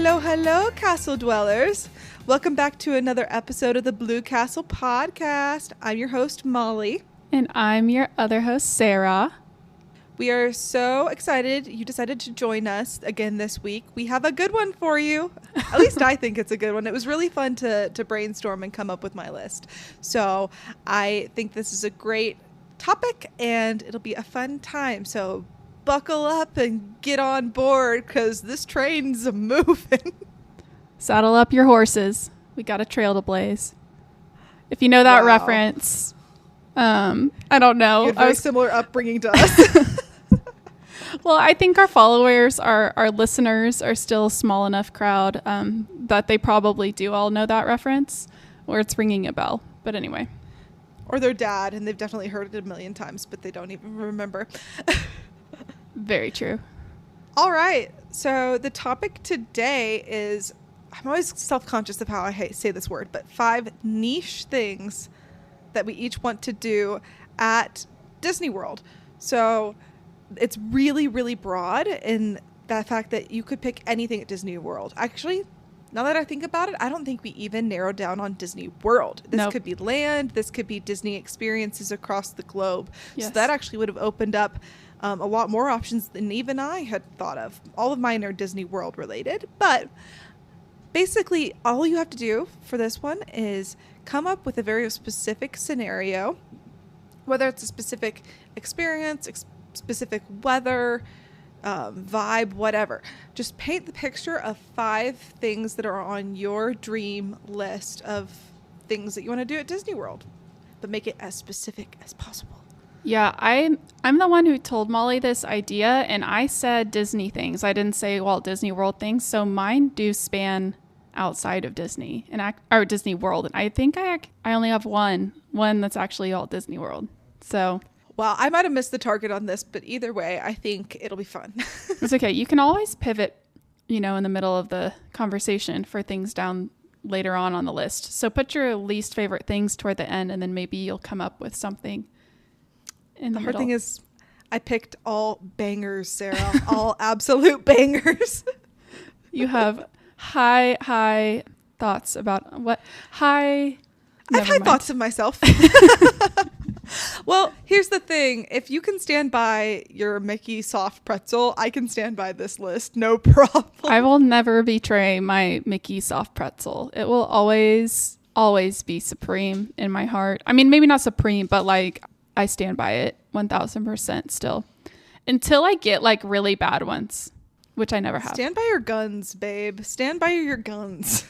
Hello, castle dwellers. Welcome back to another episode of the Blue Castle Podcast. I'm your host, Molly. And I'm your other host, Sarah. We are so excited you decided to join us again this week. We have a good one for you. At least I think it's a good one. It was really fun to brainstorm and come up with my list. So I think this is a great topic and it'll be a fun time. So buckle up and get on board because this train's moving. Saddle up your horses. We got a trail to blaze. If you know that reference, I don't know. You had very similar upbringing to us. Well, I think our followers, our listeners are still a small enough crowd that they probably do all know that reference or it's ringing a bell. But anyway. Or their dad, and they've definitely heard it a million times, but they don't even remember. Very true. All right. So the topic today is, I'm always self-conscious of how I say this word, but 5 niche things that we each want to do at Disney World. So it's really, really broad in the fact that you could pick anything at Disney World. Actually, now that I think about it, I don't think we even narrowed down on Disney World. This could be land. This could be Disney experiences across the globe. Yes. So that actually would have opened up a lot more options than even I had thought of. All of mine are Disney World related, but basically all you have to do for this one is come up with a very specific scenario, whether it's a specific experience, specific weather, vibe, whatever. Just paint the picture of 5 things that are on your dream list of things that you want to do at Disney World, but make it as specific as possible. Yeah, I'm the one who told Molly this idea, and I said Disney things. I didn't say Walt Disney World things, so mine do span outside of Disney or Disney World. And I think I only have one that's actually Walt Disney World. So, well, I might have missed the target on this, but either way, I think it'll be fun. It's okay. You can always pivot, in the middle of the conversation for things down later on the list. So put your least favorite things toward the end, and then maybe you'll come up with something. The hard thing is I picked all bangers, Sarah. All absolute bangers. You have high thoughts about what? I've had thoughts of myself. Well, here's the thing. If you can stand by your Mickey soft pretzel, I can stand by this list. No problem. I will never betray my Mickey soft pretzel. It will always be supreme in my heart. I mean, maybe not supreme, but I stand by it 1000% still until I get really bad ones, which I never have. Stand by your guns, babe. Stand by your guns.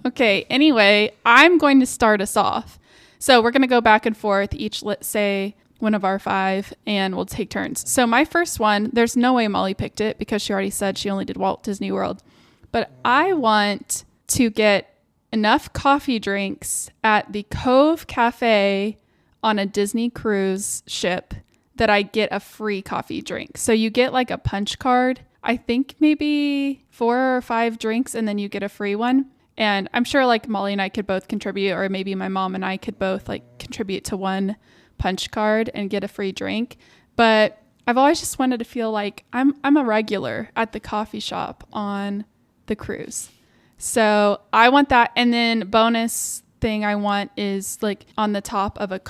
Okay. Anyway, I'm going to start us off. So we're going to go back and forth, each say one of our 5, and we'll take turns. So my first one, there's no way Molly picked it because she already said she only did Walt Disney World. But I want to get enough coffee drinks at the Cove Cafe on a Disney cruise ship that I get a free coffee drink. So you get a punch card, I think maybe 4 or 5 drinks, and then you get a free one. And I'm sure Molly and I could both contribute, or maybe my mom and I could both contribute to one punch card and get a free drink. But I've always just wanted to feel like I'm a regular at the coffee shop on the cruise. So I want that. And then bonus thing I want is on the top of a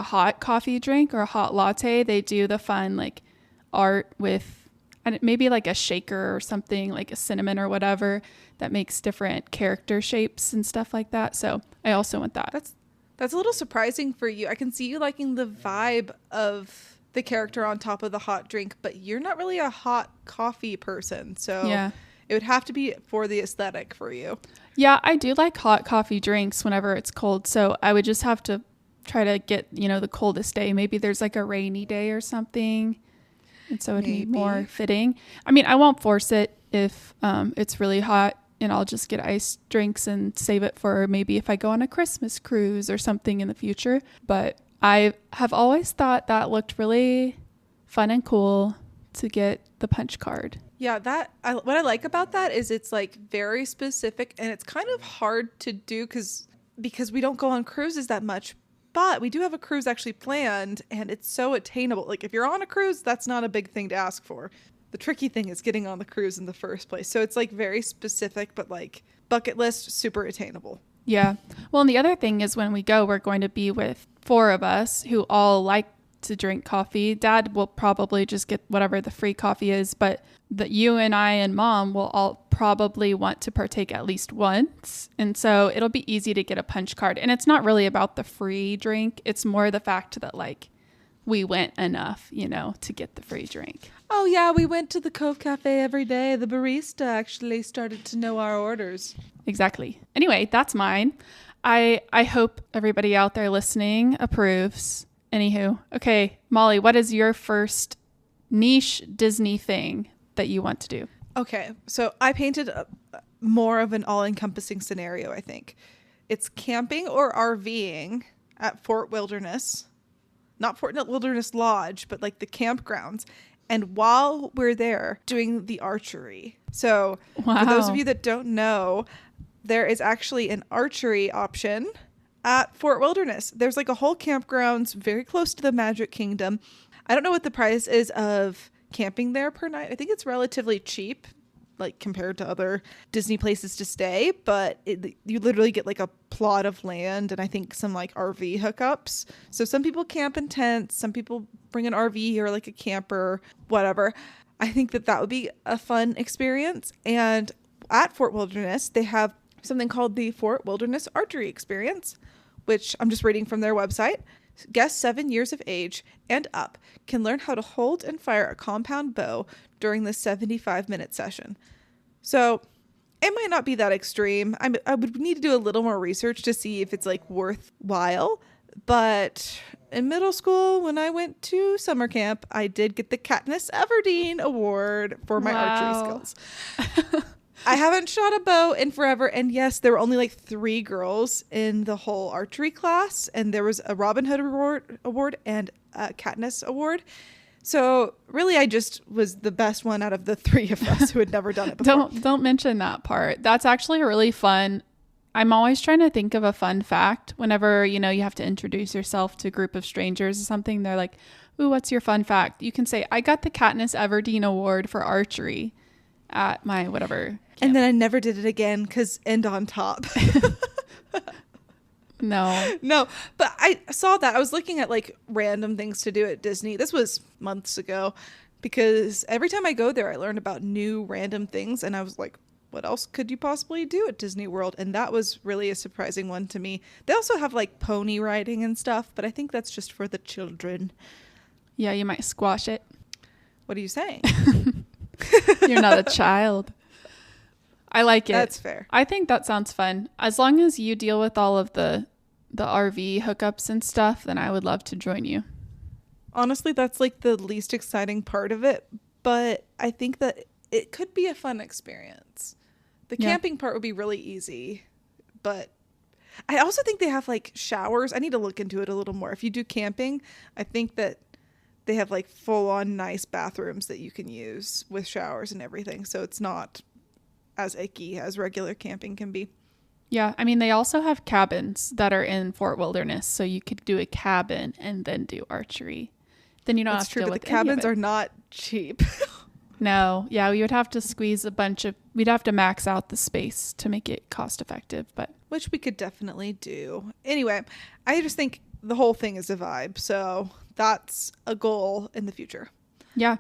hot coffee drink or a hot latte, they do the fun art with maybe a shaker or something, a cinnamon or whatever that makes different character shapes and stuff like that. So I also want that. That's a little surprising for you. I can see you liking the vibe of the character on top of the hot drink, but you're not really a hot coffee person. So yeah, it would have to be for the aesthetic for you. Yeah, I do like hot coffee drinks whenever it's cold. So I would just have to try to get, the coldest day. Maybe there's a rainy day or something. And so it'd be more fitting. I mean, I won't force it if it's really hot, and I'll just get iced drinks and save it for maybe if I go on a Christmas cruise or something in the future. But I have always thought that looked really fun and cool to get the punch card. Yeah, what I like about that is it's very specific, and it's kind of hard to do because we don't go on cruises that much. But we do have a cruise actually planned, and it's so attainable. If you're on a cruise, that's not a big thing to ask for. The tricky thing is getting on the cruise in the first place. So it's like very specific, but like bucket list, super attainable. Yeah. Well, and the other thing is when we go, we're going to be with 4 of us who all like to drink coffee. Dad will probably just get whatever the free coffee is, but that you and I and Mom will all probably want to partake at least once. And so it'll be easy to get a punch card. And it's not really about the free drink. It's more the fact that like we went enough, you know, to get the free drink. Oh, yeah, we went to the Cove Cafe every day. The barista actually started to know our orders. Exactly. Anyway, that's mine. I hope everybody out there listening approves. Anywho, okay, Molly, what is your first niche Disney thing that you want to do? Okay, so I painted more of an all-encompassing scenario, I think. It's camping or RVing at Fort Wilderness. Not Fort Wilderness Lodge, but like the campgrounds. And while we're there, doing the archery. So for those of you that don't know, there is actually an archery option at Fort Wilderness. There's like a whole campgrounds very close to the Magic Kingdom. I don't know what the price is of camping there per night. I think it's relatively cheap, like compared to other Disney places to stay, but you literally get like a plot of land and I think some like RV hookups. So some people camp in tents, some people bring an RV or like a camper, whatever. I think that would be a fun experience. And at Fort Wilderness, they have something called the Fort Wilderness Archery Experience, which I'm just reading from their website. Guests 7 years of age and up can learn how to hold and fire a compound bow during the 75-minute session. So it might not be that extreme. I would need to do a little more research to see if it's like worthwhile. But in middle school, when I went to summer camp, I did get the Katniss Everdeen Award for my archery skills. I haven't shot a bow in forever. And yes, there were only like 3 girls in the whole archery class. And there was a Robin Hood award and a Katniss award. So really, I just was the best one out of the 3 of us who had never done it before. Don't mention that part. That's actually really fun. I'm always trying to think of a fun fact whenever, you know, you have to introduce yourself to a group of strangers or something. They're like, ooh, what's your fun fact? You can say, I got the Katniss Everdeen Award for archery at my whatever camp. And then I never did it again because end on top. No, but I saw that. I was looking at like random things to do at Disney. This was months ago because every time I go there, I learn about new random things. And I was like, what else could you possibly do at Disney World? And that was really a surprising one to me. They also have like pony riding and stuff, but I think that's just for the children. Yeah, you might squash it. What are you saying? You're not a child. I like it. That's fair. I think that sounds fun. As long as you deal with all of the RV hookups and stuff, then I would love to join you. Honestly, that's like the least exciting part of it, but I think that it could be a fun experience. The camping part would be really easy, but I also think they have like showers. I need to look into it a little more. If you do camping, I think that they have like full on nice bathrooms that you can use with showers and everything. So it's not as icky as regular camping can be. Yeah. I mean, they also have cabins that are in Fort Wilderness. So you could do a cabin and then do archery. Then you don't have to deal with the cabins are not cheap. No. Yeah. We would have to squeeze we'd have to max out the space to make it cost effective, but which we could definitely do. Anyway, I just think the whole thing is a vibe. So that's a goal in the future. Yeah.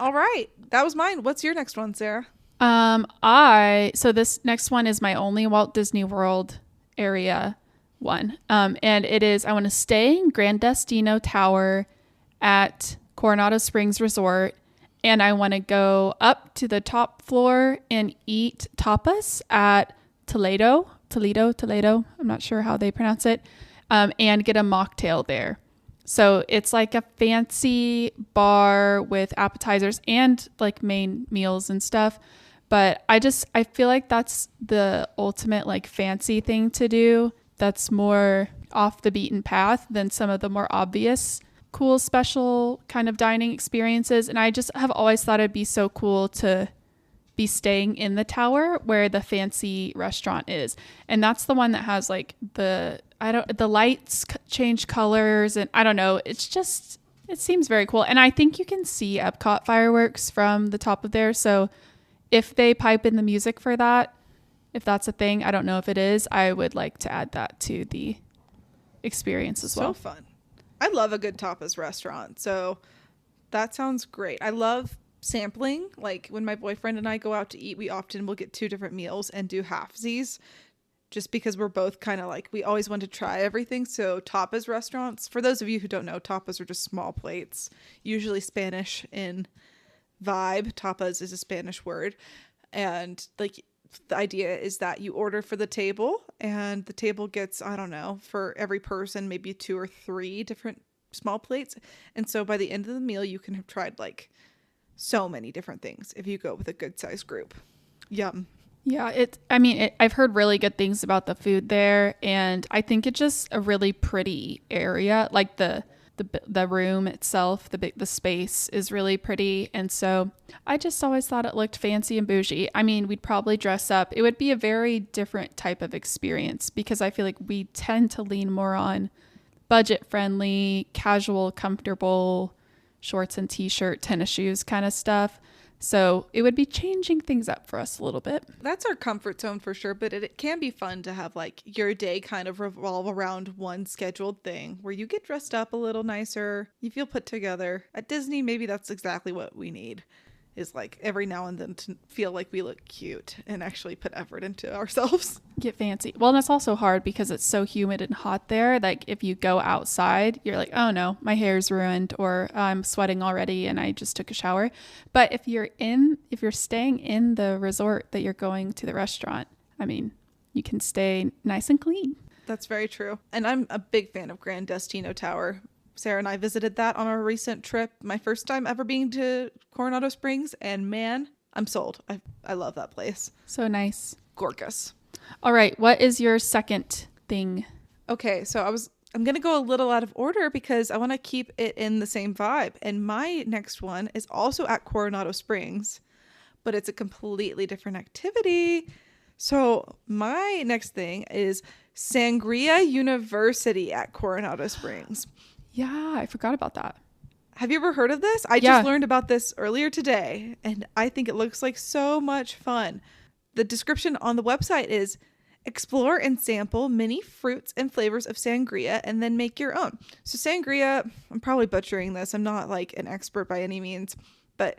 All right. That was mine. What's your next one, Sarah? So this next one is my only Walt Disney World area one. And it is, I want to stay in Grand Destino Tower at Coronado Springs Resort. And I want to go up to the top floor and eat tapas at Toledo. I'm not sure how they pronounce it. And get a mocktail there. So it's like a fancy bar with appetizers and like main meals and stuff. But I feel like that's the ultimate like fancy thing to do. That's more off the beaten path than some of the more obvious, cool, special kind of dining experiences. And I just have always thought it'd be so cool to be staying in the tower where the fancy restaurant is. And that's the one that has like the lights change colors. And I don't know, it's It seems very cool. And I think you can see Epcot fireworks from the top of there. So if they pipe in the music for that, if that's a thing, I don't know if it is, I would like to add that to the experience as well. So fun. I love a good tapas restaurant. So that sounds great. I love sampling. Like when my boyfriend and I go out to eat, we often will get 2 different meals and do halfsies just because we're both kind of like, we always want to try everything. So tapas restaurants, for those of you who don't know, tapas are just small plates, usually Spanish in vibe. Tapas is a Spanish word. And like the idea is that you order for the table and the table gets, I don't know, for every person, maybe 2 or 3 different small plates. And so by the end of the meal, you can have tried like so many different things if you go with a good sized group. Yum. Yeah, I've heard really good things about the food there, and I think it's just a really pretty area. Like the room itself, the space is really pretty, and so I just always thought it looked fancy and bougie. I mean, we'd probably dress up. It would be a very different type of experience because I feel like we tend to lean more on budget friendly, casual, comfortable shorts and t-shirt, tennis shoes kind of stuff. So it would be changing things up for us a little bit. That's our comfort zone for sure, but it can be fun to have like your day kind of revolve around one scheduled thing where you get dressed up a little nicer, you feel put together. At Disney, maybe that's exactly what we need, is like every now and then to feel like we look cute and actually put effort into ourselves. Get fancy. Well, and that's also hard because it's so humid and hot there. Like if you go outside, you're like, oh no, my hair's ruined, or I'm sweating already and I just took a shower. But if you're staying in the resort that you're going to the restaurant, I mean, you can stay nice and clean. That's very true. And I'm a big fan of Grand Destino Tower. Sarah and I visited that on our recent trip, my first time ever being to Coronado Springs, and man, I'm sold. I love that place. So nice. Gorgeous. All right, what is your second thing? Okay, so I'm going to go a little out of order because I want to keep it in the same vibe. And my next one is also at Coronado Springs, but it's a completely different activity. So my next thing is Sangria University at Coronado Springs. Yeah, I forgot about that. Have you ever heard of this? I just learned about this earlier today, and I think it looks like so much fun. The description on the website is explore and sample many fruits and flavors of sangria and then make your own. So sangria, I'm probably butchering this. I'm not like an expert by any means, but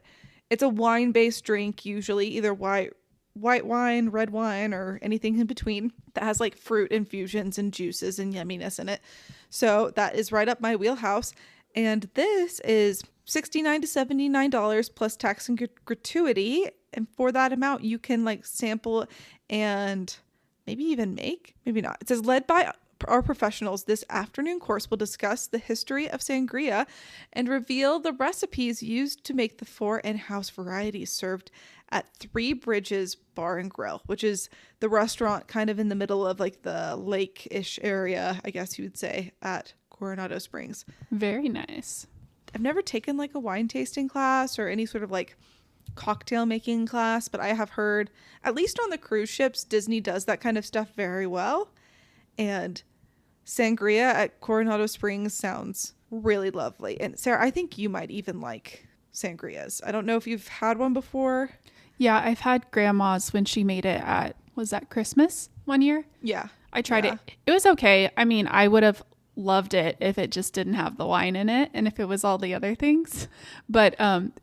it's a wine-based drink, usually either white wine, red wine, or anything in between that has like fruit infusions and juices and yumminess in it. So that is right up my wheelhouse. And this is $69 to $79 plus tax and gratuity. And for that amount, you can like sample and maybe even make, maybe not. It says led by our professionals, this afternoon course will discuss the history of sangria and reveal the recipes used to make the 4 in-house varieties served at Three Bridges Bar and Grill, which is the restaurant kind of in the middle of like the lake-ish area, I guess you would say, at Coronado Springs. Very nice. I've never taken like a wine tasting class or any sort of like cocktail making class, but I have heard, at least on the cruise ships, Disney does that kind of stuff very well. And sangria at Coronado Springs sounds really lovely. And Sarah, I think you might even like sangrias. I don't know if you've had one before. Yeah, I've had grandma's when she made it at, was that Christmas one year? Yeah. I tried it. It was okay. I mean, I would have loved it if it just didn't have the wine in it and if it was all the other things. But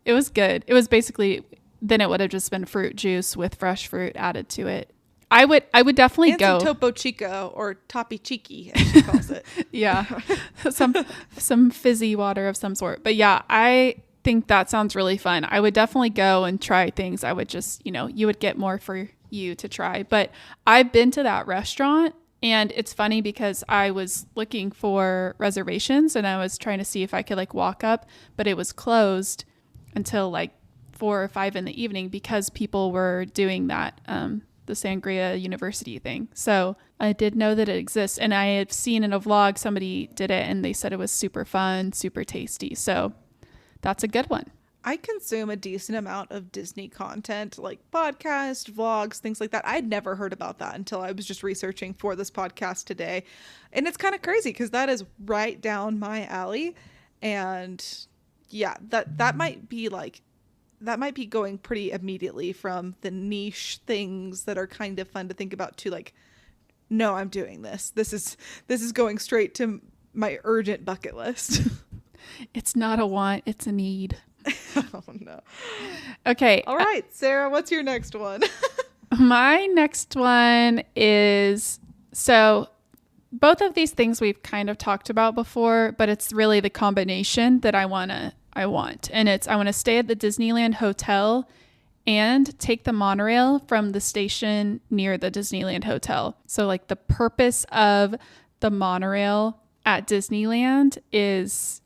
it was good. It was basically, then it would have just been fruit juice with fresh fruit added to it. I would definitely go. Some Topo Chico or Topi Chiqui, as she calls it. Yeah. some fizzy water of some sort. But yeah, I think that sounds really fun. I would definitely go and try things. I would just, you would get more for you to try. But I've been to that restaurant, and it's funny because I was looking for reservations and I was trying to see if I could like walk up, but it was closed until like 4 or 5 in the evening because people were doing that, the Sangria University thing. So I did know that it exists, and I had seen in a vlog somebody did it and they said it was super fun, super tasty. So that's a good one. I consume a decent amount of Disney content, like podcasts, vlogs, things like that. I'd never heard about that until I was just researching for this podcast today. And it's kind of crazy because that is right down my alley. And yeah, that might be going pretty immediately from the niche things that are kind of fun to think about to like, no, I'm doing this. This is going straight to my urgent bucket list. It's not a want, it's a need. Oh no. Okay. All right, Sarah, what's your next one? My next one is, so both of these things we've kind of talked about before, but it's really the combination that I want. And it's, I want to stay at the Disneyland Hotel and take the monorail from the station near the Disneyland Hotel. So like the purpose of the monorail at Disneyland is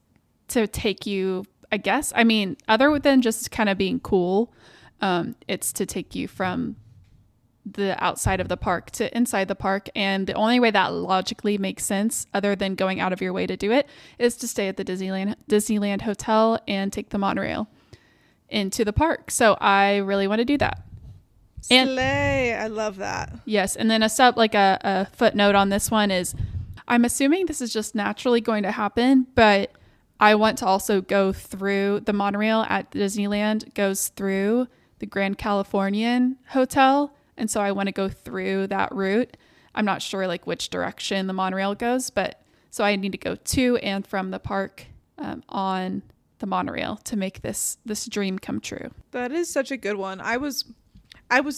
to take you, I guess, I mean, other than just kind of being cool, it's to take you from the outside of the park to inside the park. And the only way that logically makes sense, other than going out of your way to do it, is to stay at the Disneyland Hotel and take the monorail into the park. So I really want to do that. Slay. I love that. Yes. And then a footnote on this one is, I'm assuming this is just naturally going to happen, but I want to also go through the monorail at Disneyland, goes through the Grand Californian Hotel. And so I want to go through that route. I'm not sure like which direction the monorail goes, but so I need to go to and from the park on the monorail to make this dream come true. That is such a good one. I was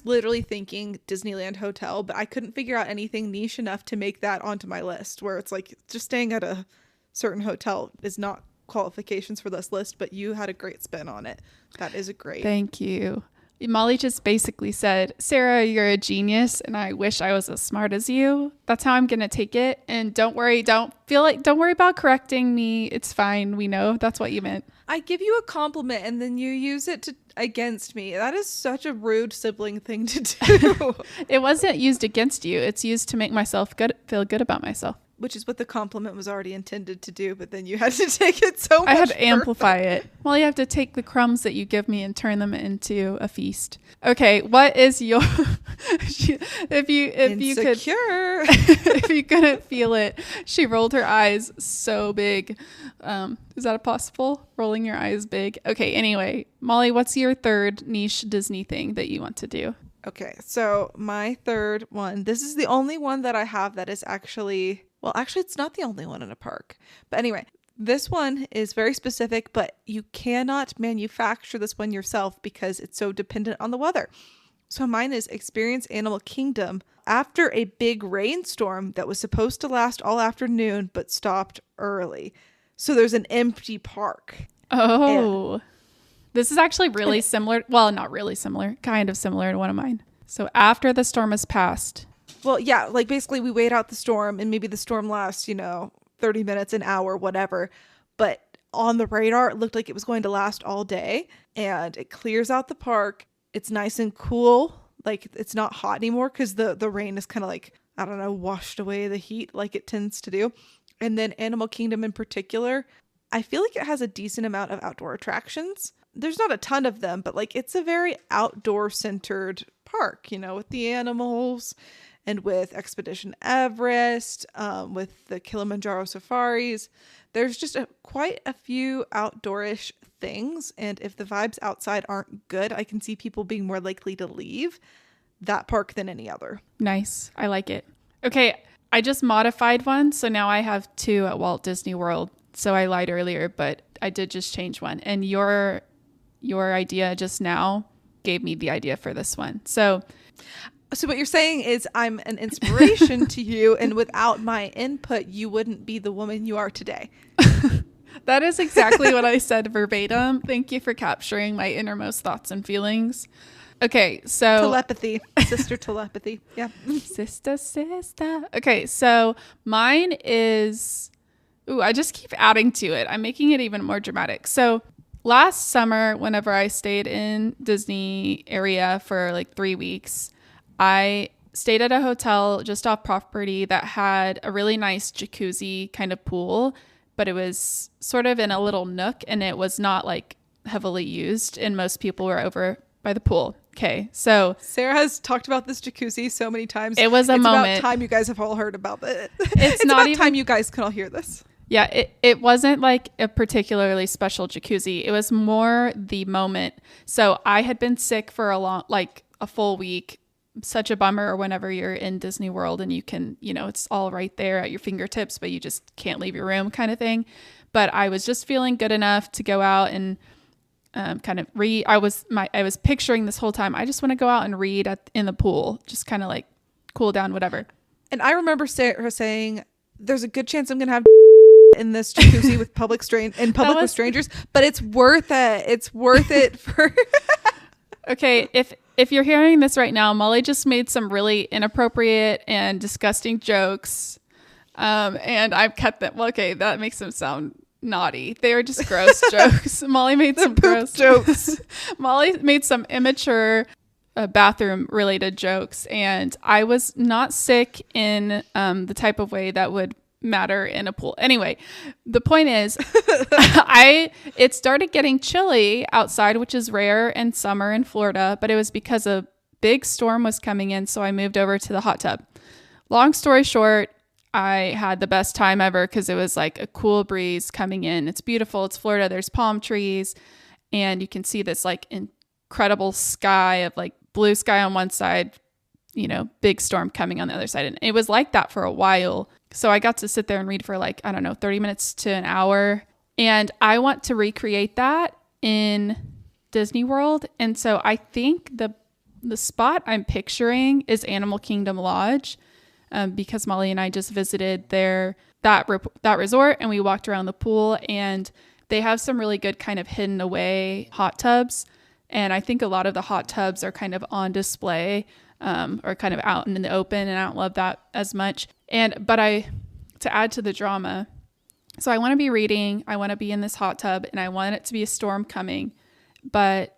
literally thinking Disneyland Hotel, but I couldn't figure out anything niche enough to make that onto my list, where it's like just staying at a certain hotel is not qualifications for this list, but you had a great spin on it. That is a great. Thank you. Molly just basically said, Sarah, you're a genius, and I wish I was as smart as you. That's how I'm going to take it. And don't worry about correcting me. It's fine. We know that's what you meant. I give you a compliment and then you use it against me. That is such a rude sibling thing to do. It wasn't used against you. It's used to make myself feel good about myself. Which is what the compliment was already intended to do, but then you had to take it so much. I had to amplify it. Well, you have to take the crumbs that you give me and turn them into a feast. Okay, what is your if you couldn't feel it, she rolled her eyes so big. Is that possible? Rolling your eyes big. Okay, anyway, Molly, what's your third niche Disney thing that you want to do? Okay, so my third one, this is the only one that I have that is actually, well, actually, it's not the only one in a park. But anyway, this one is very specific, but you cannot manufacture this one yourself because it's so dependent on the weather. So mine is Experience Animal Kingdom after a big rainstorm that was supposed to last all afternoon, but stopped early. So there's an empty park. Oh, this is actually really similar. Well, not really similar, kind of similar to one of mine. So after the storm has passed. Well, yeah, like basically we wait out the storm and maybe the storm lasts, 30 minutes, an hour, whatever. But on the radar, it looked like it was going to last all day, and it clears out the park. It's nice and cool. Like it's not hot anymore because the rain is kind of like, I don't know, washed away the heat like it tends to do. And then Animal Kingdom in particular, I feel like it has a decent amount of outdoor attractions. There's not a ton of them, but like it's a very outdoor centered park, with the animals and with Expedition Everest, with the Kilimanjaro safaris. There's just quite a few outdoorish things. And if the vibes outside aren't good, I can see people being more likely to leave that park than any other. Nice. I like it. Okay. I just modified one. So now I have two at Walt Disney World. So I lied earlier, but I did just change one. And your idea just now gave me the idea for this one. So what you're saying is I'm an inspiration to you, and without my input, you wouldn't be the woman you are today. That is exactly what I said verbatim. Thank you for capturing my innermost thoughts and feelings. Okay, so telepathy, sister telepathy. Yeah. Sister. Okay, so mine is, I just keep adding to it. I'm making it even more dramatic. So last summer, whenever I stayed in Disney area for like 3 weeks, I stayed at a hotel just off property that had a really nice jacuzzi kind of pool, but it was sort of in a little nook and it was not like heavily used, and most people were over by the pool. Okay, so Sarah has talked about this jacuzzi so many times. It was a moment. It's about time you guys have all heard about it. It's not about even time you guys can all hear this. Yeah, it wasn't like a particularly special jacuzzi. It was more the moment. So I had been sick for a full week. Such a bummer whenever you're in Disney World and you can, it's all right there at your fingertips, but you just can't leave your room kind of thing. But I was just feeling good enough to go out and kind of read. I was picturing this whole time, I just want to go out and read in the pool, just kind of like cool down, whatever. And I remember her saying, there's a good chance I'm going to have in this jacuzzi with public with strangers, but it's worth it. It's worth it for... Okay, if you're hearing this right now, Molly just made some really inappropriate and disgusting jokes. And I've kept them. Well, okay, that makes them sound naughty. They are just gross jokes. Molly made some gross jokes. Molly made some immature bathroom related jokes, and I was not sick in the type of way that would matter in a pool. Anyway, the point is it started getting chilly outside, which is rare in summer in Florida, but it was because a big storm was coming in, so I moved over to the hot tub. Long story short, I had the best time ever because it was like a cool breeze coming in. It's beautiful. It's Florida. There's palm trees, and you can see this like incredible sky of like blue sky on one side, big storm coming on the other side. And it was like that for a while. So I got to sit there and read for 30 minutes to an hour. And I want to recreate that in Disney World. And so I think the spot I'm picturing is Animal Kingdom Lodge, because Molly and I just visited that resort, and we walked around the pool, and they have some really good kind of hidden away hot tubs. And I think a lot of the hot tubs are kind of on display, or kind of out in the open, and I don't love that as much. But to add to the drama, so I want to be reading, I want to be in this hot tub, and I want it to be a storm coming. But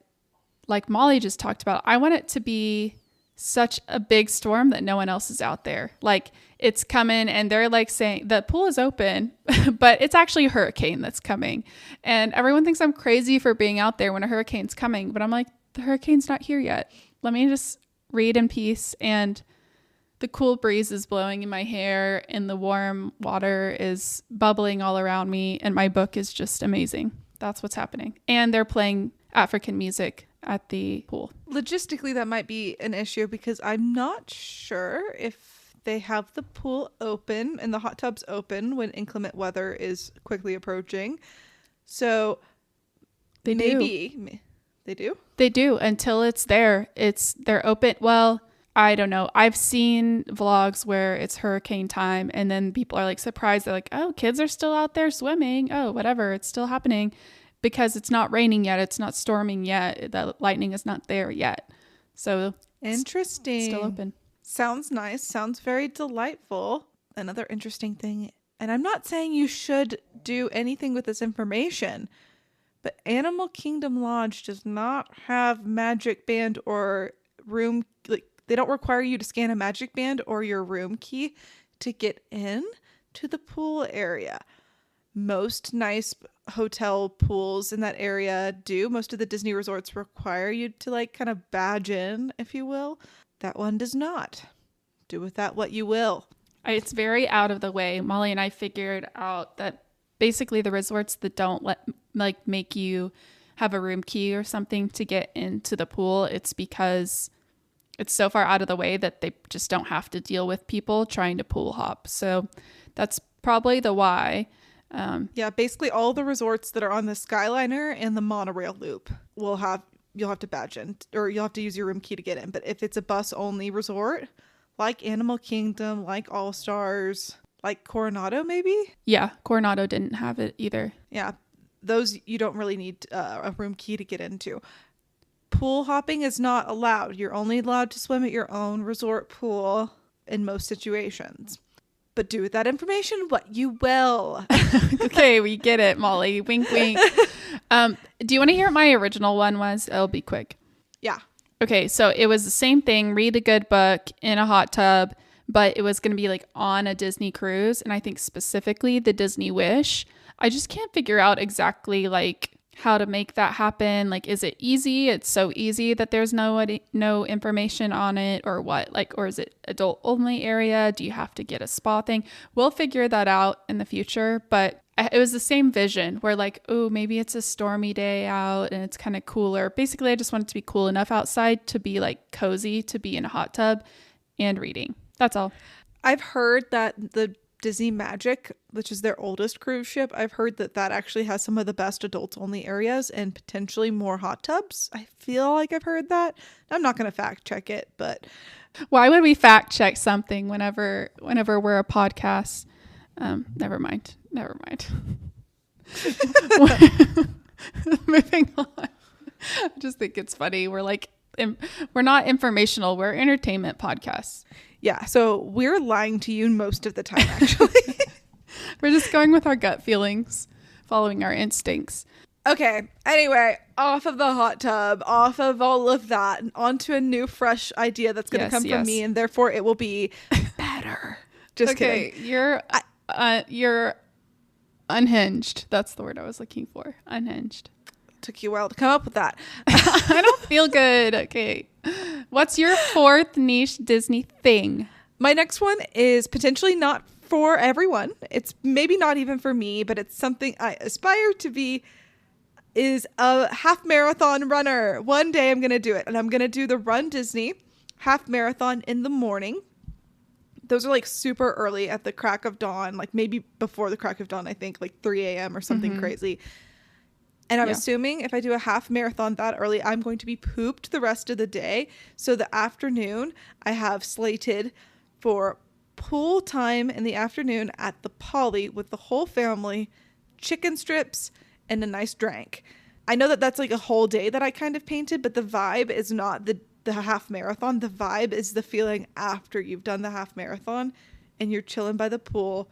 like Molly just talked about, I want it to be such a big storm that no one else is out there. Like it's coming and they're like saying the pool is open, but it's actually a hurricane that's coming. And everyone thinks I'm crazy for being out there when a hurricane's coming, but I'm like, the hurricane's not here yet. Let me just read in peace. And the cool breeze is blowing in my hair and the warm water is bubbling all around me. And my book is just amazing. That's what's happening. And they're playing African music at the pool. Logistically, that might be an issue because I'm not sure if they have the pool open and the hot tubs open when inclement weather is quickly approaching. So they do. They do until it's there. They're open. Well, I don't know. I've seen vlogs where it's hurricane time and then people are like surprised. They're like, oh, kids are still out there swimming. Oh, whatever. It's still happening. Because it's not raining yet. It's not storming yet. The lightning is not there yet. So interesting. It's still open. Sounds nice. Sounds very delightful. Another interesting thing, and I'm not saying you should do anything with this information, but Animal Kingdom Lodge does not have magic band or room. Like they don't require you to scan a magic band or your room key to get in to the pool area. Most nice hotel pools in that area do. Most of the Disney resorts require you to like kind of badge in, if you will. That one does not. Do with that what you will. It's very out of the way. Molly and I figured out that basically the resorts that don't make you have a room key or something to get into the pool, it's because it's so far out of the way that they just don't have to deal with people trying to pool hop. So that's probably the why. Yeah, basically all the resorts that are on the Skyliner and the monorail loop you'll have to badge in, or you'll have to use your room key to get in. But if it's a bus only resort, like Animal Kingdom, like All Stars, like Coronado maybe? Yeah, Coronado didn't have it either. Yeah, those you don't really need a room key to get into. Pool hopping is not allowed. You're only allowed to swim at your own resort pool in most situations. But do with that information what you will. Okay, we get it, Molly. Wink, wink. Do you want to hear what my original one was? It'll be quick. Yeah. Okay, so it was the same thing. Read a good book in a hot tub, but it was going to be like on a Disney cruise. And I think specifically the Disney Wish. I just can't figure out exactly like how to make that happen. Like, is it easy? It's so easy that there's no information on it, or what? Like, or is it adult only area? Do you have to get a spa thing? We'll figure that out in the future. But it was the same vision where like, oh, maybe it's a stormy day out and it's kind of cooler. Basically, I just want it to be cool enough outside to be like cozy, to be in a hot tub and reading. That's all. I've heard that the Disney Magic, which is their oldest cruise ship, I've heard that actually has some of the best adults only areas and potentially more hot tubs. I feel like I've heard that. I'm not going to fact check it, but why would we fact check something whenever we're a podcast? Never mind. Moving on. I just think it's funny. We're like, we're not informational. We're entertainment podcasts. Yeah. So we're lying to you most of the time, actually. We're just going with our gut feelings, following our instincts. Okay. Anyway, off of the hot tub, off of all of that, and onto a new, fresh idea that's going to come from me, and therefore it will be better. Just kidding. You're unhinged. That's the word I was looking for. Unhinged. Took you a while to come up with that. I don't feel good. Okay. What's your fourth niche Disney thing? My next one is potentially not for everyone. It's maybe not even for me, but it's something I aspire to be, is a half marathon runner. One day I'm going to do it, and I'm going to do the Run Disney half marathon in the morning. Those are like super early at the crack of dawn, like maybe before the crack of dawn, I think like 3 a.m. or something crazy. And I'm assuming if I do a half marathon that early, I'm going to be pooped the rest of the day. So the afternoon I have slated for pool time in the afternoon at the Poly with the whole family, chicken strips, and a nice drink. I know that that's like a whole day that I kind of painted, but the vibe is not the half marathon. The vibe is the feeling after you've done the half marathon and you're chilling by the pool,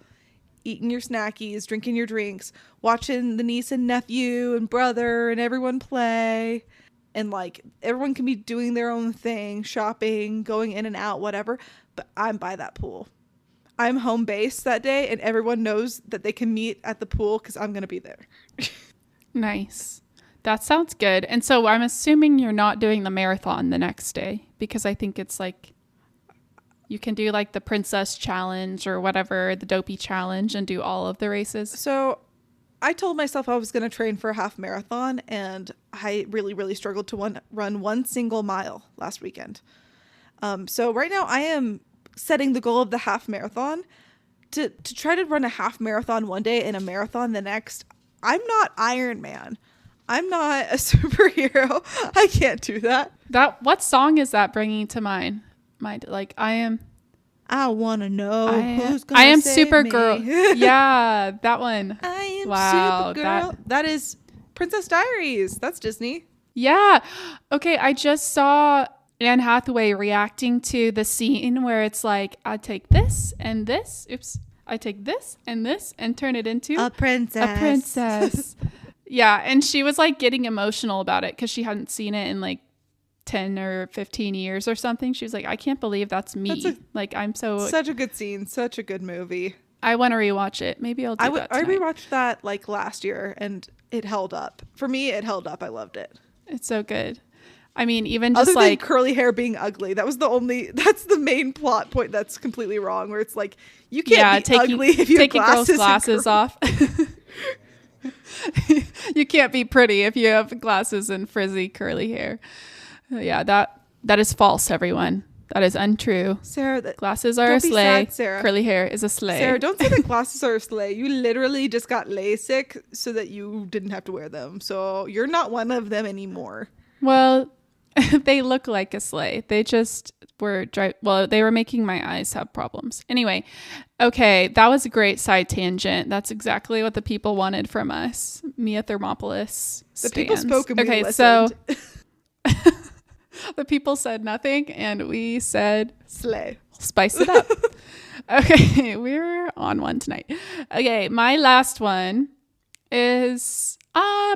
eating your snackies, drinking your drinks, watching the niece and nephew and brother and everyone play. And like everyone can be doing their own thing, shopping, going in and out, whatever. But I'm by that pool. I'm home base that day, and everyone knows that they can meet at the pool because I'm going to be there. Nice. That sounds good. And so I'm assuming you're not doing the marathon the next day, because I think it's like you can do like the princess challenge or whatever, the dopey challenge, and do all of the races. So I told myself I was going to train for a half marathon, and I really, really struggled to run one single mile last weekend. So right now I am setting the goal of the half marathon to try to run a half marathon one day and a marathon the next. I'm not Iron Man. I'm not a superhero. I can't do that. What song is that bringing to mind? Like I want to know who's going to I am save Supergirl. me. Yeah, that one. I am wow, Supergirl. That is Princess Diaries. That's Disney. Yeah. Okay, I just saw Anne Hathaway reacting to the scene where it's like, I take this and this. Oops. I take this and turn it into a princess. Yeah, and she was like getting emotional about it because she hadn't seen it in like 10 or 15 years or something. She was like, I can't believe that's me. Such a good scene. Such a good movie. I want to rewatch it. Maybe I'll do that tonight. I rewatched that like last year, and it held up. For me, it held up. I loved it. It's so good. I mean, even just other like than curly hair being ugly, that's the main plot point that's completely wrong, where it's like, you can't be ugly if you have girls' glasses off. You can't be pretty if you have glasses and frizzy curly hair. Yeah, that is false, everyone. That is untrue. Sarah, glasses are a sleigh. Sad, Sarah. Curly hair is a sleigh. Sarah, don't say that glasses are a sleigh. You literally just got LASIK so that you didn't have to wear them. So you're not one of them anymore. Well, they look like a sleigh. They just were they were making my eyes have problems. Anyway, okay, that was a great side tangent. That's exactly what the people wanted from us. Mia Thermopolis. The people spoke and we so listened. the people said nothing and we said slay. Spice it up. Okay, we're on one tonight. Okay, my last one is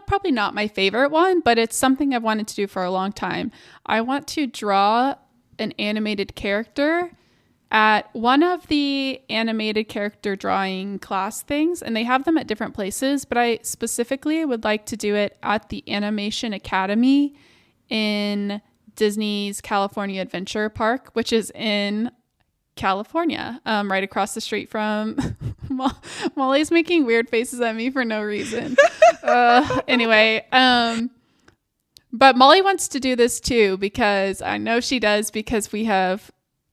probably not my favorite one, but it's something I've wanted to do for a long time. I want to draw an animated character at one of the animated character drawing class things, and they have them at different places, but I specifically would like to do it at the Animation Academy in Disney's California Adventure Park, which is in California, right across the street from Molly's making weird faces at me for no reason. Anyway, but Molly wants to do this too, because I know she does, because we have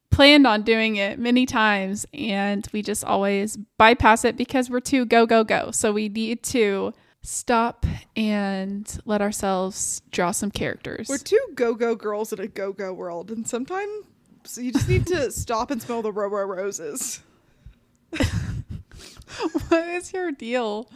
planned on doing it many times and we just always bypass it because we're too go. So we need to stop and let ourselves draw some characters. We're two go girls in a go world, and sometimes you just need to stop and smell the roses. What is your deal?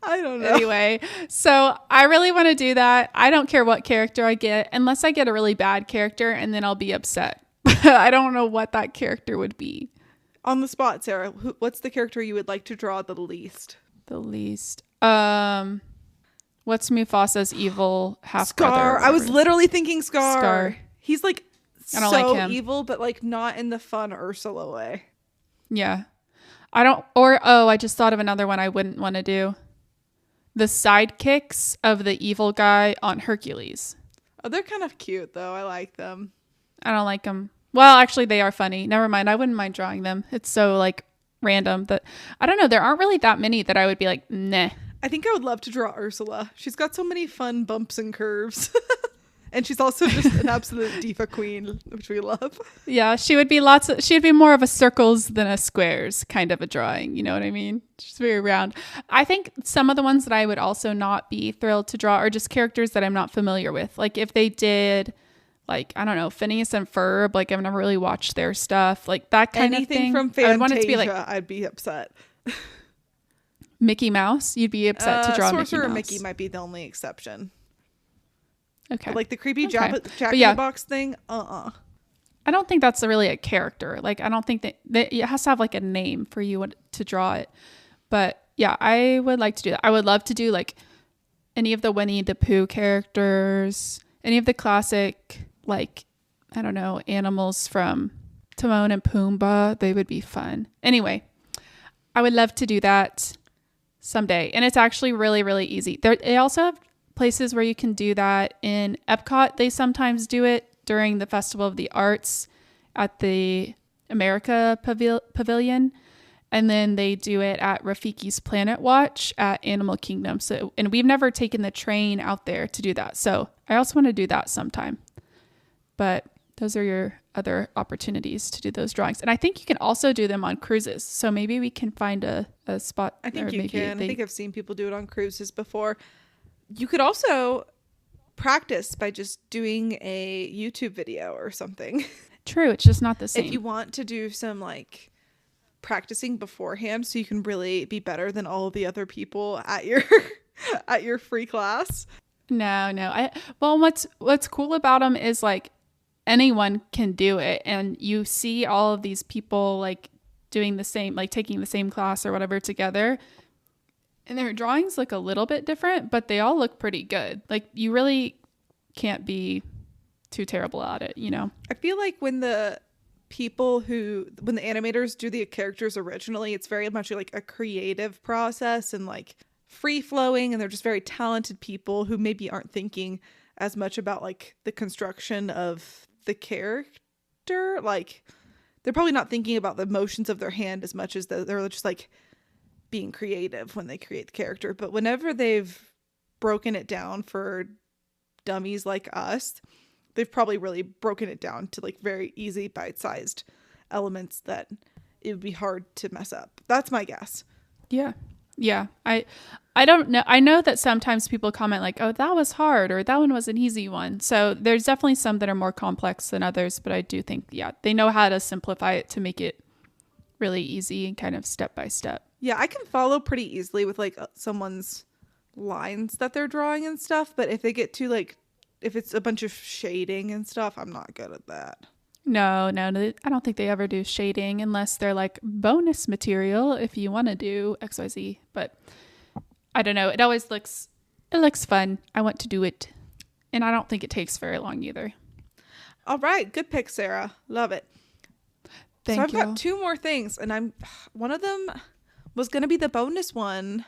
I don't know. Anyway, so I really want to do that. I don't care what character I get, unless I get a really bad character, and then I'll be upset. I don't know what that character would be. On the spot, Sarah, what's the character you would like to draw the least? The least. What's Mufasa's evil half brother? Scar. I was literally thinking Scar. Scar. He's like I don't so like him. evil, but like not in the fun Ursula way. Yeah. I just thought of another one I wouldn't want to do. The sidekicks of the evil guy on Hercules. Oh, they're kind of cute though. I like them. I don't like them. Well, actually, they are funny. Never mind. I wouldn't mind drawing them. It's so like random that I don't know. There aren't really that many that I would be like, nah. I think I would love to draw Ursula. She's got so many fun bumps and curves. And she's also just an absolute diva queen, which we love. Yeah, she'd be more of a circles than a squares kind of a drawing. You know what I mean? She's very round. I think some of the ones that I would also not be thrilled to draw are just characters that I'm not familiar with. Like if they did, like, I don't know, Phineas and Ferb, like I've never really watched their stuff. Like that kind of thing. Anything from Fantasia, I would want it to be like I'd be upset. Mickey Mouse? You'd be upset to draw Sorcerer Mickey Mouse. Mickey might be the only exception. Okay. But like the creepy Okay. Jack in the Box thing, I don't think that's really a character. Like, I don't think that it has to have like a name for you to draw it. But yeah, I would like to do that. I would love to do like any of the Winnie the Pooh characters, any of the classic, like, I don't know, animals from Timon and Pumbaa. They would be fun. Anyway, I would love to do that someday. And it's actually really, really easy. They also have places where you can do that in Epcot. They sometimes do it during the Festival of the Arts at the America Pavilion. And then they do it at Rafiki's Planet Watch at Animal Kingdom. And we've never taken the train out there to do that. So I also want to do that sometime. But those are your other opportunities to do those drawings. And I think you can also do them on cruises. So maybe we can find a spot. I think you can. I think I've seen people do it on cruises before. You could also practice by just doing a YouTube video or something. True. It's just not the same. If you want to do some like practicing beforehand so you can really be better than all of the other people at your free class. No. Well, what's cool about them is like anyone can do it, and you see all of these people like doing the same, like taking the same class or whatever together, and their drawings look a little bit different, but they all look pretty good. Like you really can't be too terrible at it, you know? I feel like when the animators do the characters originally, it's very much like a creative process and like free flowing, and they're just very talented people who maybe aren't thinking as much about like the construction of the character. Like they're probably not thinking about the motions of their hand as much as they're just like being creative when they create the character. But whenever they've broken it down for dummies like us, they've probably really broken it down to like very easy bite-sized elements that it would be hard to mess up. That's my guess. Yeah. I don't know. I know that sometimes people comment like, oh, that was hard, or that one was an easy one. So there's definitely some that are more complex than others, but I do think, yeah, they know how to simplify it to make it really easy and kind of step by step. Yeah, I can follow pretty easily with like someone's lines that they're drawing and stuff, but if they get too like, if it's a bunch of shading and stuff, I'm not good at that. No, I don't think they ever do shading unless they're like bonus material if you want to do XYZ. But I don't know. It looks fun. I want to do it. And I don't think it takes very long either. All right. Good pick, Sarah. Love it. Thank so I've you. got 2 more things, and one of them was going to be the bonus one,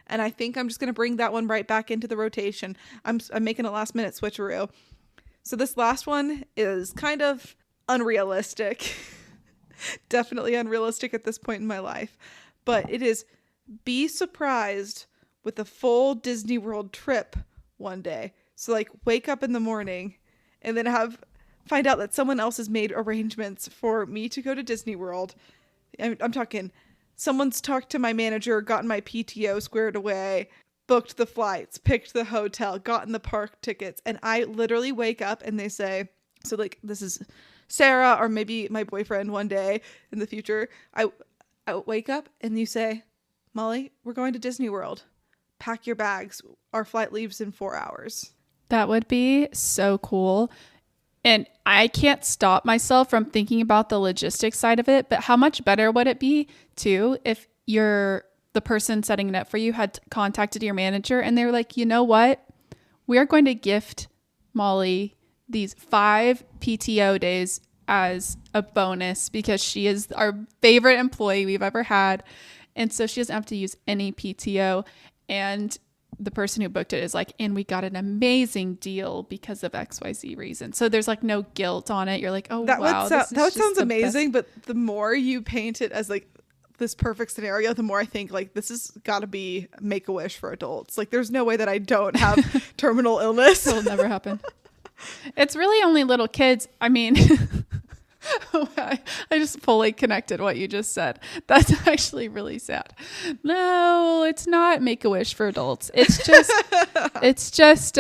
and I think I'm just going to bring that one right back into the rotation. I'm making a last minute switcheroo. So this last one is kind of unrealistic. Definitely unrealistic at this point in my life. But it is be surprised with a full Disney World trip one day. So like wake up in the morning and then find out that someone else has made arrangements for me to go to Disney World. I'm talking someone's talked to my manager, gotten my PTO squared away, booked the flights, picked the hotel, gotten the park tickets. And I literally wake up and they say, so like this is Sarah or maybe my boyfriend one day in the future. I wake up and you say, Molly, we're going to Disney World. Pack your bags. Our flight leaves in 4 hours. That would be so cool. And I can't stop myself from thinking about the logistics side of it, but how much better would it be too if the person setting it up for you had contacted your manager and they were like, you know what? We are going to gift Molly these 5 PTO days as a bonus because she is our favorite employee we've ever had. And so she doesn't have to use any PTO. And the person who booked it is like, and we got an amazing deal because of XYZ reason. So there's like no guilt on it. You're like, oh, wow. That sounds amazing. But the more you paint it as like this perfect scenario, the more I think like this has got to be Make-A-Wish for adults. Like there's no way that I don't have terminal illness. It'll never happen. It's really only little kids. I mean, I just fully connected what you just said. That's actually really sad. No, it's not Make-A-Wish for adults. It's just,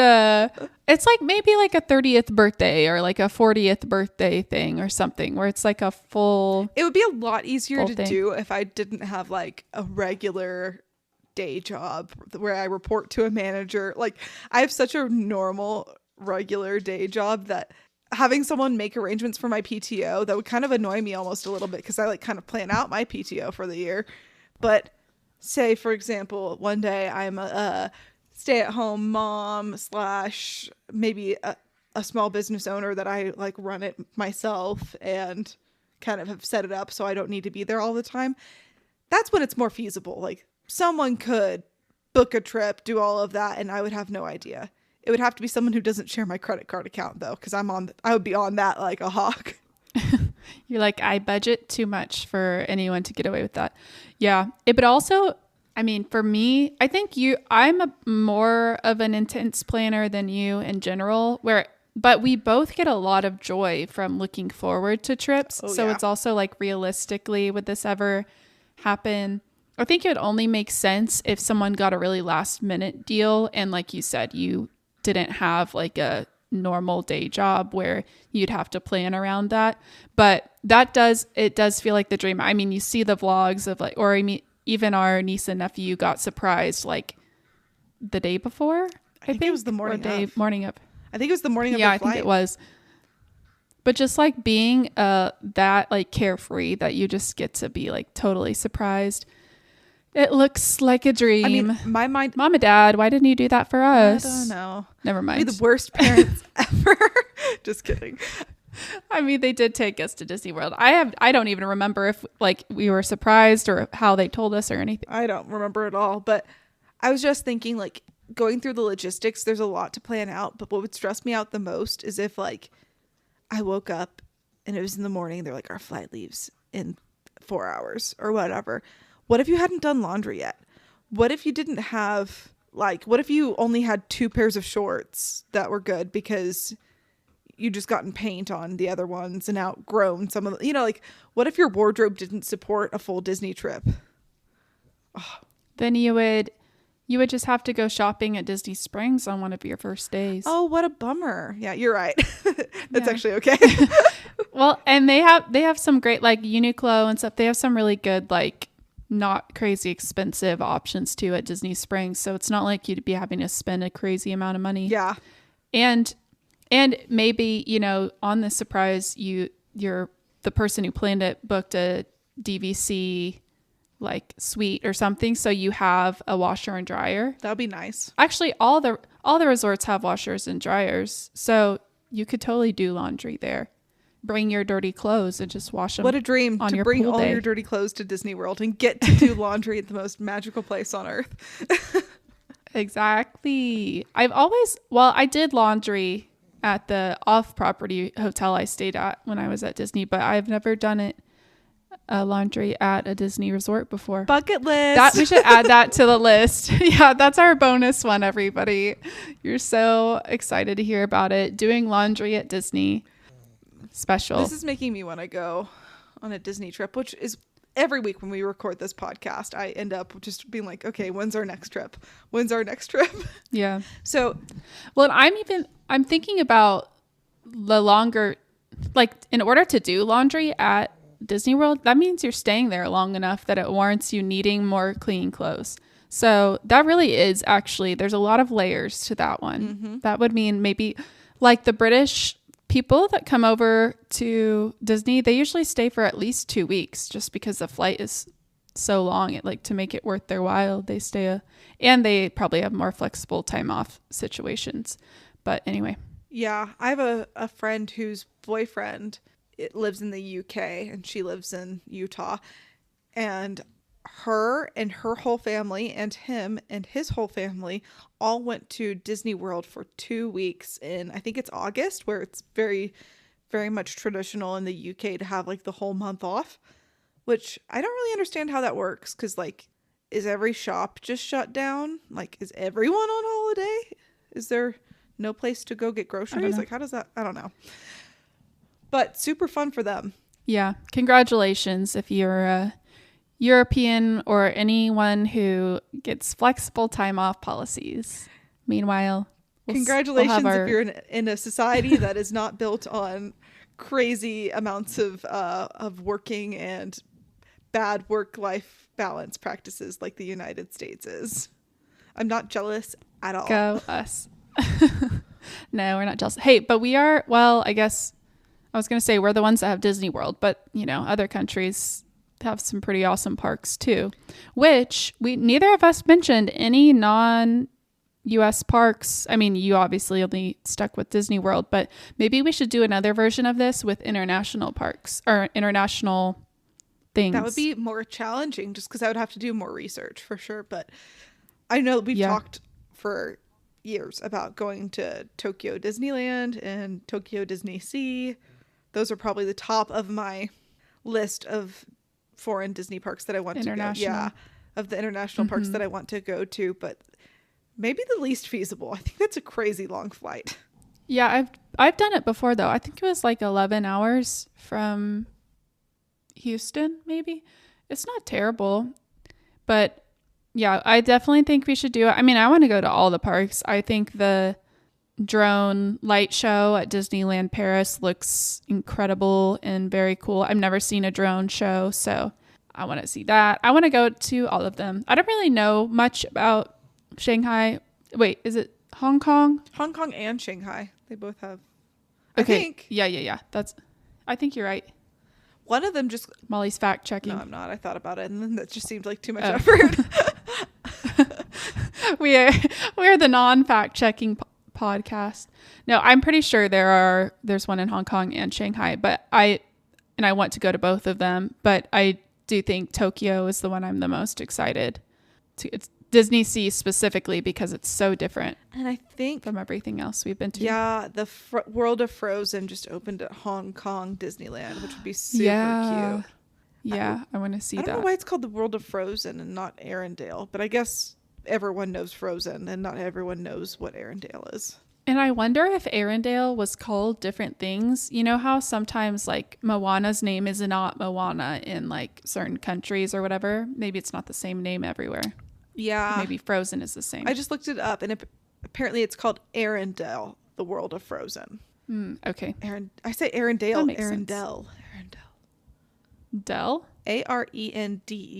it's like maybe like a 30th birthday or like a 40th birthday thing or something where it's like a full. It would be a lot easier to thing. do if I didn't have like a regular day job where I report to a manager. Like I have such a normal regular day job that having someone make arrangements for my PTO, that would kind of annoy me almost a little bit because I like kind of plan out my PTO for the year. But say, for example, one day I'm a stay-at-home mom / maybe a small business owner that I like run it myself and kind of have set it up so I don't need to be there all the time. That's when it's more feasible. Like someone could book a trip, do all of that, and I would have no idea. It would have to be someone who doesn't share my credit card account though, because I would be on that like a hawk. You're like, I budget too much for anyone to get away with that. Yeah. But also, I mean, for me, I think I'm more of an intense planner than you in general, but we both get a lot of joy from looking forward to trips. Oh, so yeah. It's also like, realistically, would this ever happen? I think it would only make sense if someone got a really last minute deal. And like you said, you didn't have like a normal day job where you'd have to plan around that. But it does feel like the dream. I mean, you see the vlogs of like, or I mean, even our niece and nephew got surprised like the day before. I think it was the morning of. I think it was the morning of Yeah, the I flight. think it was. But just like being that like carefree that you just get to be like totally surprised. It looks like a dream. I mean, my mind. Mom and Dad, why didn't you do that for us? I don't know. Never mind. We're the worst parents ever. Just kidding. I mean, they did take us to Disney World. I don't even remember if like we were surprised or how they told us or anything. I don't remember at all. But I was just thinking, like, going through the logistics, there's a lot to plan out. But what would stress me out the most is if, like, I woke up and it was in the morning. They're like, our flight leaves in 4 hours or whatever. What if you hadn't done laundry yet? What if you didn't have, like, what if you only had 2 pairs of shorts that were good because you just gotten paint on the other ones and outgrown some of the, like, what if your wardrobe didn't support a full Disney trip? Oh. Then you would just have to go shopping at Disney Springs on one of your first days. Oh, what a bummer. Yeah, you're right. That's actually okay. Well, and they have some great like Uniqlo and stuff. They have some really good like not crazy expensive options too at Disney Springs. So it's not like you'd be having to spend a crazy amount of money. Yeah. And maybe, on the surprise, you're the person who planned it booked a DVC like suite or something. So you have a washer and dryer. That would be nice. Actually, all the resorts have washers and dryers. So you could totally do laundry there. bring your dirty clothes and just wash them. What a dream on to your bring pool all day. your dirty clothes to Disney World and get to do laundry at the most magical place on earth. Exactly. I did laundry at the off-property hotel I stayed at when I was at Disney, but I've never done it laundry at a Disney resort before. Bucket list. That we should add that to the list. Yeah, that's our bonus one, everybody. You're so excited to hear about it. Doing laundry at Disney. Special. This is making me want to go on a Disney trip, which is every week when we record this podcast, I end up just being like, okay, when's our next trip? When's our next trip? Yeah. So, well, I'm thinking about the longer, like in order to do laundry at Disney World, that means you're staying there long enough that it warrants you needing more clean clothes. So that really is actually, there's a lot of layers to that one. Mm-hmm. That would mean maybe like the British people that come over to Disney, they usually stay for at least 2 weeks just because the flight is so long. To make it worth their while, they stay and they probably have more flexible time off situations. But anyway. Yeah, I have a friend whose boyfriend lives in the UK and she lives in Utah, and her whole family and him and his whole family all went to Disney World for 2 weeks in, I think it's August, where it's very, very much traditional in the UK to have like the whole month off, which I don't really understand how that works. Cause like, is every shop just shut down? Like, is everyone on holiday? Is there no place to go get groceries? Like, how does that, I don't know, but super fun for them. Yeah. Congratulations if you're a European or anyone who gets flexible time off policies. Meanwhile, congratulations if you're in a society that is not built on crazy amounts of working and bad work-life balance practices like the United States is. I'm not jealous at all. Go us. No, we're not jealous. Hey, but we are, well, I guess I was going to say we're the ones that have Disney World, but other countries have some pretty awesome parks too, which neither of us mentioned any non-US parks. I mean, you obviously only stuck with Disney World, but maybe we should do another version of this with international parks or international things. That would be more challenging just because I would have to do more research for sure. But I know we've talked for years about going to Tokyo Disneyland and Tokyo Disney Sea. Those are probably the top of my list of foreign Disney parks that I want to go. Yeah, of the international parks that I want to go to, but maybe the least feasible. I think that's a crazy long flight. Yeah, I've done it before though. I think it was like 11 hours from Houston, maybe. It's not terrible, but yeah, I definitely think we should do it. I mean, I want to go to all the parks. I think the drone light show at Disneyland Paris looks incredible and very cool. I've never seen a drone show, so I want to see that. I want to go to all of them. I don't really know much about Shanghai. Wait, is it Hong Kong? Hong Kong and Shanghai. They both have. Okay. I think. Yeah. I think you're right. One of them just. Molly's fact checking. No, I'm not. I thought about it, and then that just seemed like too much effort. We are the non-fact checking podcast. No, I'm pretty sure there's one in Hong Kong and Shanghai, but I want to go to both of them, but I do think Tokyo is the one I'm the most excited to. It's Disney Sea specifically because it's so different. And I think from everything else we've been to. Yeah, the World of Frozen just opened at Hong Kong Disneyland, which would be super cute. Yeah, I want to see that. I don't know why it's called the World of Frozen and not Arendelle, but I guess everyone knows Frozen and not everyone knows what Arendelle is. And I wonder if Arendelle was called different things. You know how sometimes like Moana's name is not Moana in like certain countries or whatever? Maybe it's not the same name everywhere. Yeah. Maybe Frozen is the same. I just looked it up and apparently it's called Arendelle, the World of Frozen. Okay. I say Arendelle. Arendelle. Dell? Arendelle.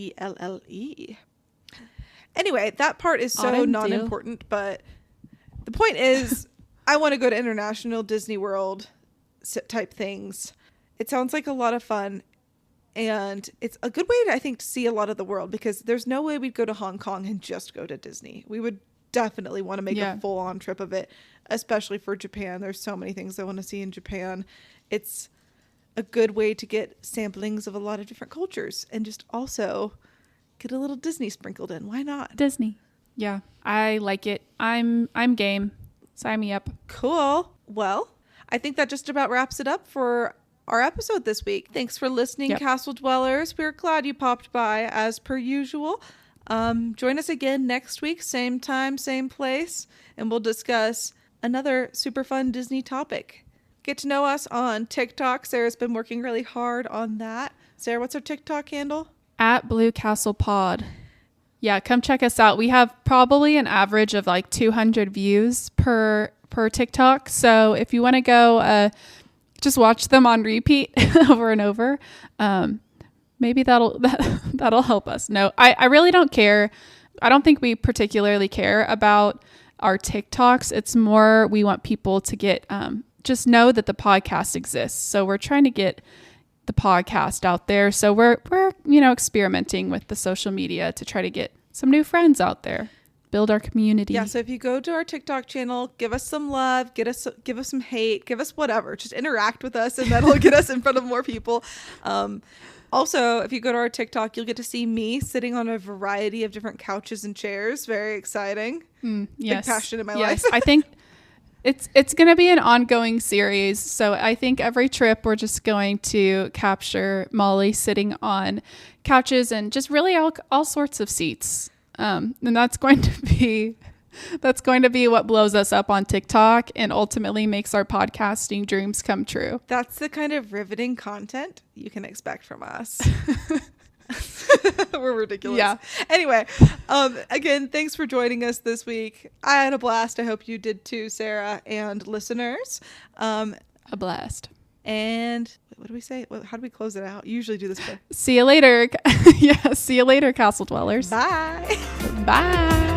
Anyway, that part is so non-important, but the point is I want to go to international Disney World type things. It sounds like a lot of fun, and it's a good way to, I think, to see a lot of the world, because there's no way we'd go to Hong Kong and just go to Disney. We would definitely want to make a full-on trip of it, especially for Japan. There's so many things I want to see in Japan. It's a good way to get samplings of a lot of different cultures and just also get a little Disney sprinkled in. Why not? Disney. Yeah, I like it. I'm game. Sign me up. Cool. Well, I think that just about wraps it up for our episode this week. Thanks for listening, Castle Dwellers. We're glad you popped by as per usual. Join us again next week, same time, same place, and we'll discuss another super fun Disney topic. Get to know us on TikTok. Sarah's been working really hard on that. Sarah, what's our TikTok handle? At Blue Castle Pod. Yeah, come check us out. We have probably an average of like 200 views per TikTok. So if you want to go just watch them on repeat over and over, maybe that'll help us. No, I really don't care. I don't think we particularly care about our TikToks. It's more we want people to get just know that the podcast exists. So we're trying to get the podcast out there. So we're experimenting with the social media to try to get some new friends out there, build our community. Yeah, so if you go to our TikTok channel, give us some love, give us some hate, give us whatever. Just interact with us and that'll get us in front of more people. Also, if you go to our TikTok, you'll get to see me sitting on a variety of different couches and chairs. Very exciting. Yes. Big passion in my life. I think it's going to be an ongoing series. So I think every trip we're just going to capture Molly sitting on couches and just really all sorts of seats. And that's going to be what blows us up on TikTok and ultimately makes our podcasting dreams come true. That's the kind of riveting content you can expect from us. We're ridiculous. Yeah. Anyway, again, thanks for joining us this week. I had a blast. I hope you did too, Sarah and listeners. A blast. And what do we say? How do we close it out? You usually do this way. See you later. Yeah. See you later, Castle Dwellers. Bye. Bye.